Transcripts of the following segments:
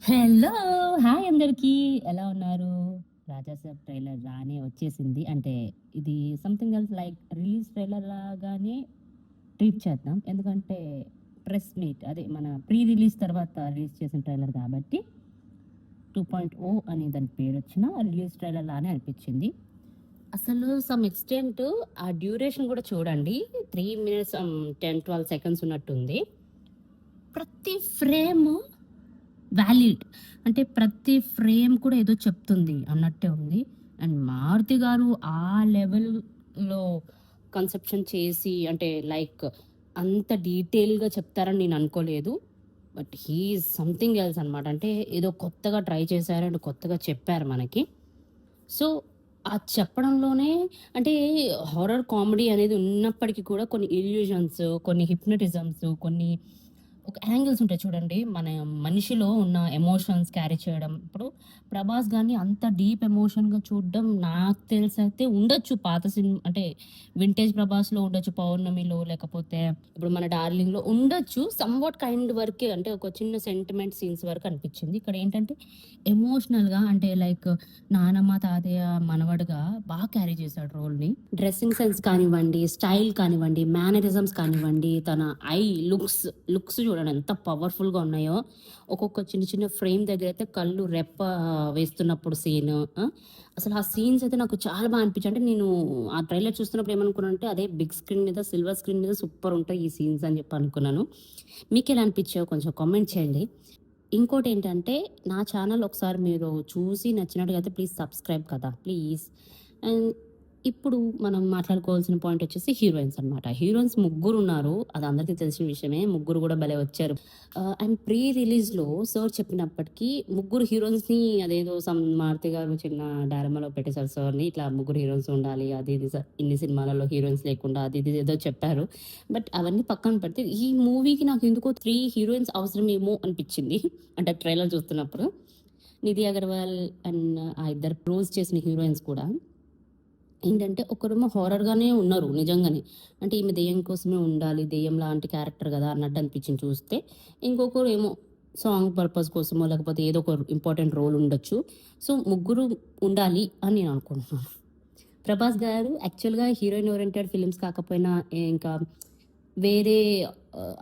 Hello! Hi అందరికీ. ఎలా ఉన్నారు? 'రాజాసాబ్' ట్రైలర్ రానే వచ్చేసింది. అంటే ఇది something else like release trailer లాగానే ట్రీట్ చేద్దాం. ఎందుకంటే ప్రెస్ మీట్ అదే మన ప్రీ రిలీజ్ తర్వాత రిలీజ్ చేసిన ట్రైలర్ కాబట్టి 2.0 అని దాని పేరొచ్చినా రిలీజ్ ట్రైలర్ లానే అనిపించింది. అసలు సమ్ ఎక్స్‌టెంట్ ఆ డ్యూరేషన్ కూడా చూడండి. 3 మినిట్స్ 10, 12 సెకండ్స్ ఉన్నట్టుంది. ప్రతి ఫ్రేము వాలిడ్. అంటే ప్రతి ఫ్రేమ్ కూడా ఏదో చెప్తుంది అన్నట్టే ఉంది. అండ్ మారుతి గారు ఆ లెవెల్‌లో కన్సెప్షన్ చేసి అంటే లైక్ అంత డీటెయిల్‌గా చెప్తారని నేను అనుకోలేదు. But he is something else అనమాట. అంటే ఏదో కొత్తగా ట్రై చేశారు అండ్ కొత్తగా చెప్పారు మనకి. సో, ఆ చెప్పడంలోనే అంటే హారర్ కామెడీ అనేది ఉన్నప్పటికి కూడా కొన్ని ఇల్యూజన్స్, కొన్ని హిప్నోటిజమ్స్, కొన్ని ఒక యాంగిల్స్ ఉంటాయి చూడండి. మన మనిషిలో ఉన్న ఎమోషన్స్ క్యారీ చేయడం. ఇప్పుడు 'ప్రభాస్' గారిని అంత డీప్ ఎమోషన్‌గా చూడడం నాకు తెలిసైతే ఉండొచ్చు పాత అంటే వింటేజ్ 'ప్రభాస్‌లో' ఉండొచ్చు. 'పౌర్ణమిలో' లేకపోతే ఇప్పుడు మన 'డార్లింగ్‌లో' ఉండొచ్చు. సమ్‌వాట్ కైండ్ వరకే అంటే ఒక చిన్న సెంటిమెంట్ సీన్స్ వరకు అనిపించింది. ఇక్కడ ఏంటంటే ఎమోషనల్‌గా అంటే లైక్ నానమ్మ, తాతయ్య మనవడుగా క్యారీ చేశాడు రోల్‌ని. డ్రెస్సింగ్ సెన్స్ కానివ్వండి, స్టైల్ కానివ్వండి, మేనరిజమ్స్ కానివ్వండి, తన ఐ లుక్స్ చూడండి ఎంత పవర్‌ఫుల్‌గా ఉన్నాయో. ఒక్కొక్క చిన్న చిన్న ఫ్రేమ్ దగ్గరైతే కళ్ళు రెప్ప వేస్తున్నప్పుడు సీను. అసలు ఆ సీన్స్ అయితే నాకు చాలా అనిపించాయి. అంటే నేను ఆ ట్రైలర్ చూస్తున్నప్పుడు ఏమనుకున్నానంటే అదే బిగ్ స్క్రీన్ మీద, సిల్వర్ స్క్రీన్ మీద సూపరుంటాయి ఈ సీన్స్ అని చెప్పి అనుకున్నాను. మీకెలా అనిపించాయో కొంచెం కామెంట్ చేయండి. ఇంకోటేంటంటే, నా ఛానల్ ఒకసారి మీరు చూసి నచ్చినట్టుగా అయితే ప్లీజ్ సబ్స్క్రైబ్ కదా! ప్లీజ్. అండ్ ఇప్పుడు మనం మాట్లాడుకోవాల్సిన పాయింటొచ్చేసి హీరోయిన్స్ అనమాట. హీరోయిన్స్ ముగ్గురున్నారు. అది అందరికీ తెలిసిన విషయమే. ముగ్గురు గూడా భలే వచ్చారు. అండ్ ప్రీ రిలీజ్‌లో సార్ చెప్పినప్పటికి ముగ్గురు హీరోయిన్స్‌ని అదేదో మారుతి గారు చిన్న డైలమాలో పెట్టేసారు సార్‌ని. ఇట్లా ముగ్గురు హీరోయిన్స్ ఉండాలి. అది ఇది ఇన్ని సినిమాలలో హీరోయిన్స్ లేకుండా అది ఇది ఏదో చెప్పారు. బట్ అవన్నీ పక్కన పెడితే ఈ మూవీకి నాకెందుకో 3 హీరోయిన్స్ అవసరమేమో అనిపిచ్చింది. అంటే ట్రైలర్ చూస్తున్నప్పుడు. నిధి అగర్వాల్ అండ్ ఆ ఇద్దరు ప్రూవ్ చేసిన హీరోయిన్స్ కూడా ఏంటంటే ఒకరేమో హారర్‌గానే ఉన్నారు నిజంగానే. అంటే ఈమె దెయ్యం కోసమే ఉండాలి. దెయ్యం లాంటి క్యారెక్టర్ గదా! అన్నట్టు అనిపించింది చూస్తే. ఇంకొకరేమో సాంగ్ పర్పస్ కోసమో లేకపోతే ఏదో ఒక ఇంపార్టెంట్ రోల్ ఉండొచ్చు. సో, ముగ్గురు ఉండాలి అని నేను అనుకుంటున్నాను. ప్రభాస్ గారు యాక్చువల్‌గా హీరోయిన్ ఓరియెంటెడ్ ఫిల్మ్స్ కాకపోయినా ఇంకా వేరే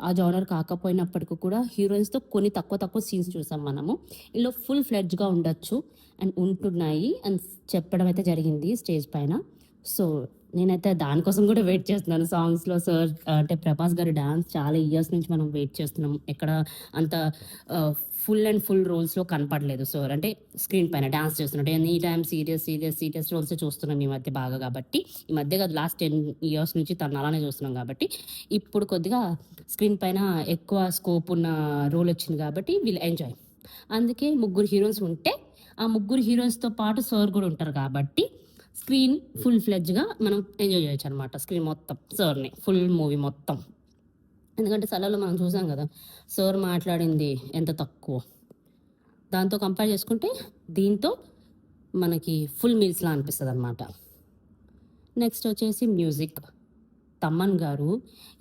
ఆ జోనర్ కాకపోయినప్పటికి కూడా హీరోయిన్స్‌తో కొన్ని తక్కువ తక్కువ సీన్స్ చూసాం మనము. ఈళ్ళు ఫుల్ ఫ్లెడ్జ్‌గా ఉండొచ్చు అండ్ ఉంటున్నాయి అని చెప్పడం అయితే జరిగింది స్టేజ్ పైన. సో, నేనైతే దానికోసం కూడా వెయిట్ చేస్తున్నాను. సాంగ్స్‌లో సార్ అంటే ప్రభాస్ గారి డాన్స్ చాలా ఇయర్స్ నుంచి మనం వెయిట్ చేస్తున్నాం. ఎక్కడ అంత ఫుల్ అండ్ ఫుల్ రోల్స్‌లో కనపడలేదు సార్. అంటే స్క్రీన్ పైన డాన్స్ చేస్తున్నట్టు. ఎనీ టైమ్ సీరియస్ రోల్సే చూస్తున్నాం ఈ మధ్య బాగా కాబట్టి. ఈ మధ్య కాదు లాస్ట్ 10 ఇయర్స్ నుంచి తనని అలానే చూస్తున్నాం కాబట్టి, ఇప్పుడు కొద్దిగా స్క్రీన్ పైన ఎక్కువ స్కోప్ ఉన్న రోల్ వచ్చింది కాబట్టి విల్ ఎంజాయ్. అందుకే ముగ్గురు హీరోయిన్స్ ఉంటే, ఆ ముగ్గురు హీరోయిన్స్‌తో పాటు సార్ కూడా ఉంటారు కాబట్టి స్క్రీన్ ఫుల్ ఫ్లెడ్జ్‌గా మనం ఎంజాయ్ చేయొచ్చనమాట. స్క్రీన్ మొత్తం సార్‌ని ఫుల్ మూవీ మొత్తం. ఎందుకంటే 'సలార్‌లో' మనం చూసాం గదా! సార్ మాట్లాడింది ఎంత తక్కువ. దాంతో కంపేర్ చేసుకుంటే దీంతో మనకి ఫుల్ మీల్స్‌లా అనిపిస్తదనమాట. నెక్స్ట్ వచ్చేసి మ్యూజిక్. తమన్ గారు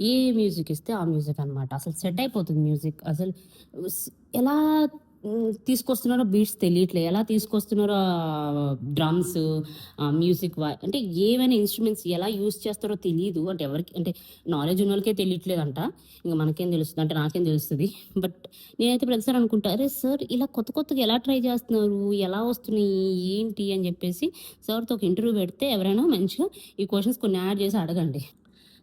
ఏ మ్యూజిక్ ఇస్తే ఆ మ్యూజిక్ అనమాట. అసలు సెట్ అయిపోతుంది మ్యూజిక్. అసలు స్ ఎలా తీసుకొస్తున్నారో బీట్స్ తెలియట్లే. ఎలా తీసుకొస్తున్నారో డ్రమ్స్, మ్యూజిక్ అంటే ఏవైనా ఇన్‌స్ట్రుమెంట్స్ ఎలా యూజ్ చేస్తారో తెలీదు. అంటే ఎవరికి అంటే నాలెడ్జ్ ఉన్నోళ్ళకే తెలియట్లేదంట. ఇంక మనకేం తెలుస్తది? అంటే నాకేం తెలుస్తది? బట్ నేనైతే ప్రతిసారి అనుకుంటా, అరే సార్ ఇలా కొత్త కొత్తగా ఎలా ట్రై చేస్తున్నారు? ఎలా వస్తున్నాయి? ఏంటి? అని చెప్పేసి సార్‌తో ఒక ఇంటర్వ్యూ పెడితే ఎవరైనా మంచిగా ఈ క్వెషన్స్ కొన్ని యాడ్ చేసి అడగండి.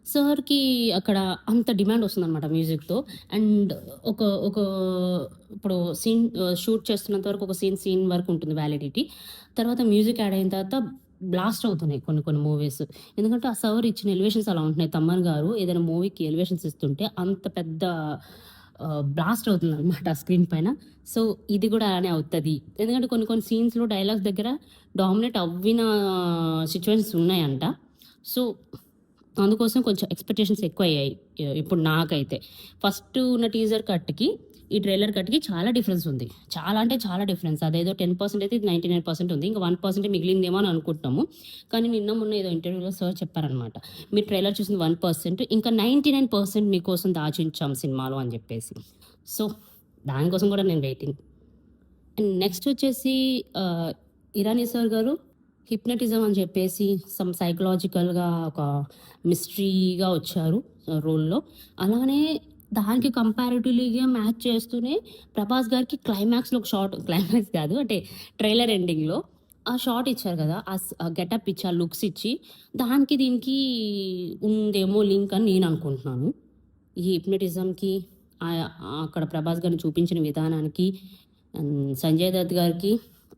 సార్‌కి అక్కడ అంత డిమాండ్ వస్తుందనమాట మ్యూజిక్‌తో. అండ్ ఒక ఒక ఇప్పుడు షూట్ చేస్తున్నంత వరకు ఒక సీన్ వరకు ఉంటుంది వ్యాలిడిటీ. తర్వాత మ్యూజిక్ యాడ్ అయిన తర్వాత బ్లాస్ట్ అవుతున్నాయి కొన్ని కొన్ని మూవీస్. ఎందుకంటే ఆ సార్ ఇచ్చిన ఎలివేషన్స్ అలా ఉంటున్నాయి. తమ్మన్ గారు ఏదైనా మూవీకి ఎలివేషన్స్ ఇస్తుంటే అంత పెద్ద బ్లాస్ట్ అవుతుందనమాట ఆ స్క్రీన్ పైన. సో, ఇది గూడా అలానే అవుతది. ఎందుకంటే కొన్ని కొన్ని సీన్స్‌లో డైలాగ్స్ దగ్గర డామినేట్ అవ్విన సిట్యుయేషన్స్ ఉన్నాయంట. సో, అందుకోసం కొంచెం ఎక్స్‌పెక్టేషన్స్ ఎక్కువయ్యాయి. ఇప్పుడు నాకైతే. ఫస్ట్ ఉన్న టీజర్ కట్‌కి, ఈ ట్రైలర్ కట్‌కి చాలా డిఫరెన్స్ ఉంది. చాలా అంటే చాలా డిఫరెన్స్. అదేదో 10% అయితే ఇది 99% ఉంది. ఇంక 1% మిగిలిందేమో అని అనుకుంటున్నాము. కానీ నిన్న మొన్న ఏదో ఇంటర్వ్యూలో సార్ చెప్పారనమాట. మీరు ట్రైలర్ చూసింది 1% ఇంకా 99% మీకోసం దాచుంచాం సినిమాలో అని జెప్పేసి. సో, దానికోసం గూడా నేను వెయిటింగ్. అండ్ నెక్స్ట్ వచ్చేసి ఇరానీ సార్ గారు హిప్నటిజం అని చెప్పేసి సమ్ సైకలాజికల్‌గా ఒక మిస్టరీగా వచ్చారు రోల్‌లో. అలానే దానికి కంపారిటివ్‌లీగా మ్యాచ్ చేస్తూనే ప్రభాస్ గారికి క్లైమాక్స్‌లో ఒక షాట్ క్లైమాక్స్ కాదు అంటే ట్రైలర్ ఎండింగ్‌లో ఆ షాట్ ఇచ్చారు కదా! ఆ గెటప్ ఇచ్చి, ఆ లుక్స్ ఇచ్చి దానికి దీనికి ఉందేమో లింక్ అని నేను అనుకుంటున్నాను. ఈ హిప్నటిజంకి అక్కడ ప్రభాస్ గారిని చూపించిన విధానానికి సంజయ్ దత్ గారికి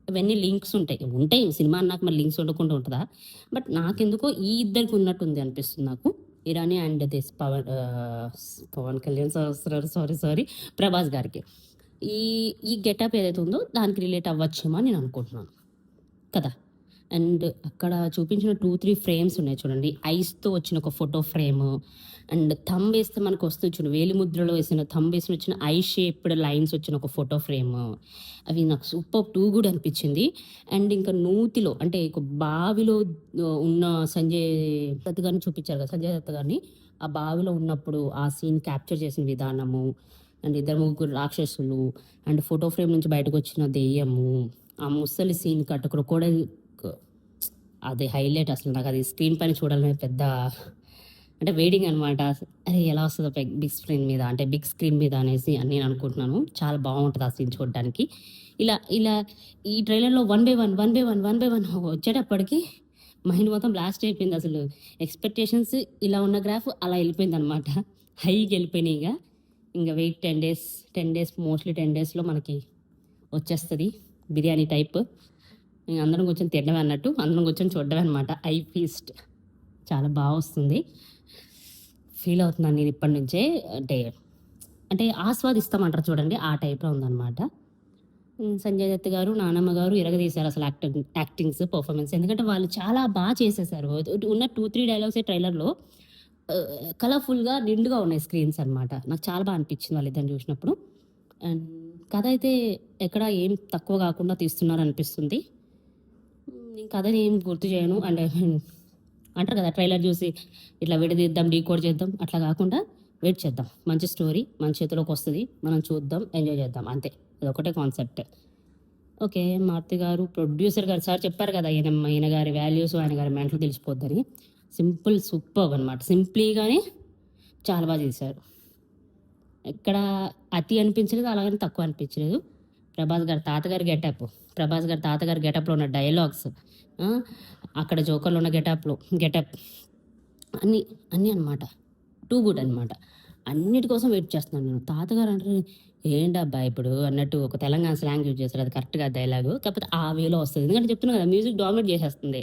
ఇవన్నీ లింక్స్ ఉంటాయి. ఉంటాయి సినిమా అన్నాక మరి లింక్స్ ఉండకుండా ఉంటదా? బట్ నాకెందుకో ఈ ఇద్దరికి ఉన్నట్టుంది అనిపిస్తుంది నాకు. ఇరానీ అండ్ పవన్ కళ్యాణ్ సారీ ప్రభాస్ గారికి. ఈ ఈ గెటప్ ఏదైతే ఉందో దానికి రిలేట్ అవ్వచ్చేమో అని నేను అనుకుంటున్నాను. కదా! అండ్ అక్కడ చూపించిన 2, 3 ఫ్రేమ్స్ ఉన్నాయి చూడండి. ఐస్‌తో వచ్చిన ఒక ఫోటో ఫ్రేము అండ్ థంబ్ వేస్తే మనకొస్తది చూడు. వేలిముద్రలో వేసిన థంబ్ వేసి వచ్చిన ఐ షేప్డ్ లైన్స్ వచ్చిన ఒక ఫోటో ఫ్రేము. అవి నాకు సూపర్బ్ టూ గుడ్ అనిపించింది. అండ్ ఇంకా నూతిలో అంటే ఒక బావిలో ఉన్న సంజయ్ దత్ గారిని చూపించారు కదా! సంజయ్ దత్ గారిని. ఆ బావిలో ఉన్నప్పుడు ఆ సీన్ క్యాప్చర్ చేసిన విధానము అండ్ ఇద్దరు ముగ్గురు రాక్షసులు అండ్ ఫోటో ఫ్రేమ్ నుంచి బయటకొచ్చిన దెయ్యము, ఆ ముసలి సీన్ కట్ క్రొకోడైల్ అది హైలైట్ అసలు. నాకది స్క్రీన్ పైన చూడాలని పెద్ద అంటే వెయిటింగ్ అనమాట. అరే! ఎలా వస్తదో బిగ్ స్క్రీన్ మీద అంటే బిగ్ స్క్రీన్ మీద అనేసి అని నేను అనుకుంటున్నాను. చాలా బావుంటది ఆ సీన్ చూడడానికి. ఇలా ఈ ట్రైలర్‌లో వన్ బై వన్ వచ్చేటప్పటికి మైండ్ మొత్తం బ్లాస్ట్ అయిపోయింది అసలు. ఎక్స్‌పెక్టేషన్స్ ఇలా ఉన్న గ్రాఫ్ అలా ఎళ్ళిపోయిందనమాట. హై‌గెళ్ళిపోయినాయి ఇగ. ఇంగ వెయిట్ 10 డేస్ మోస్ట్‌లీ 10 డేస్‌లో మనకి వచ్చేస్తది బిర్యానీ టైప్. ఇంక అందరం కూర్చొని తినడమే అన్నట్టు. అందరం కూర్చొని చూడడమే అనమాట. ఐ ఫీస్ట్ చాలా బా వస్తుంది. ఫీల్ అవుతున్నాను నేను ఇప్పటి నుంచే. అంటే, అంటే ఆస్వాదిస్తామంటారు చూడండి. ఆ టైప్‌లో ఉందనమాట. సంజయ్ దత్ గారు, నానమ్మ గారు ఇరగదీశారు అసలు యాక్టింగ్స్, పెర్ఫార్మన్స్. ఎందుకంటే వాళ్ళు చాలా బా చేసేసారు. ఉన్న 2, 3 డైలాగ్సే ట్రైలర్‌లో కలర్‌ఫుల్‌గా నిండుగా ఉన్నాయి స్క్రీన్స్ అనమాట. నాకు చాలా బా అనిపించింది వాళ్ళిద్దరిని చూసినప్పుడు. అండ్ కథ అయితే ఎక్కడ ఏం తక్కువ కాకుండా తీస్తున్నారనిపిస్తుంది. నేను కథని ఏం గుర్తు చేయను. అండ్ అంటారు కదా! ట్రైలర్ చూసి ఇట్లా విడదీద్దాం, డీకోడ్ చేద్దాం అట్లా కాకుండా వెయిట్ చేద్దాం. మంచి స్టోరీ మన చేతిలోకొస్తది. మనం చూద్దాం, ఎంజాయ్ చేద్దాం అంతే. అదొకటే కాన్సెప్ట్. ఓకే. మారుతి గారు, ప్రొడ్యూసర్ గారు సార్ చెప్పారు కదా! ఈయన గారి వాల్యూస్, ఆయన గారి మెంటల్ తెలిసిపోద్దని. సింపుల్ సూపర్బ్ అనమాట. సింప్లీగానే చాలా బా చేశారు. ఎక్కడ అతి అనిపించలేదు, అలాగని తక్కువ అనిపించలేదు. ప్రభాస్ గారి తాతగారి గెటప్‌లో ఉన్న డైలాగ్స్, ఆ! అక్కడ 'జోకర్‌లో' ఉన్న గెటప్ అన్నీ, అన్నీ అనమాట. టూ గుడ్ అనమాట. అన్నిటి కోసం వెయిట్ చేస్తున్నాను నేను. తాతగారు అంటారు, "ఏంటబ్బా ఇప్పుడు" అన్నట్టు ఒక తెలంగాణ స్లాంగ్ యూజ్ చేస్తారు. అది కరెక్ట్ కాదు డైలాగు. కాకపోతే ఆ వేలో వస్తది. ఎందుకంటే చెప్తున్నా కదా! మ్యూజిక్ డామినేట్ చేసేస్తుంది.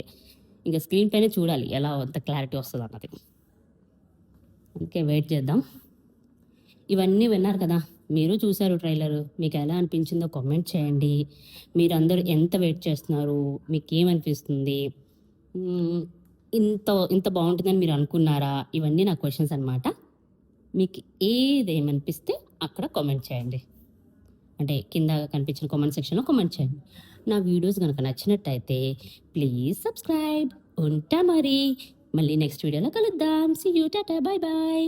ఇంక స్క్రీన్ పైనే చూడాలి ఎలా ఎంత క్లారిటీ వస్తదన్నది. అందుకే వెయిట్ చేద్దాం. ఇవన్నీ విన్నారు కదా! మీరు చూసారు ట్రైలరు. మీకెలా అనిపించిందో కామెంట్ చేయండి. మీరందరూ ఎంత వెయిట్ చేస్తున్నారు? మీకేమనిపిస్తుంది? హ్మ్. ఇంత బావుంటుందని మీరు అనుకున్నారా? ఇవన్నీ నా క్వెషన్స్ అనమాట. మీకు ఏదేమనిపిస్తే అక్కడ కామెంట్ చేయండి. అంటే కింద కనిపించిన కామెంట్ సెక్షన్‌లో కామెంట్ చేయండి. నా వీడియోస్ గనక నచ్చినట్టయితే ప్లీజ్ సబ్స్క్రైబ్. ఉంటా మరి. మళ్ళీ నెక్స్ట్ వీడియోలో కలుద్దాం. See you. Tata. Bye by.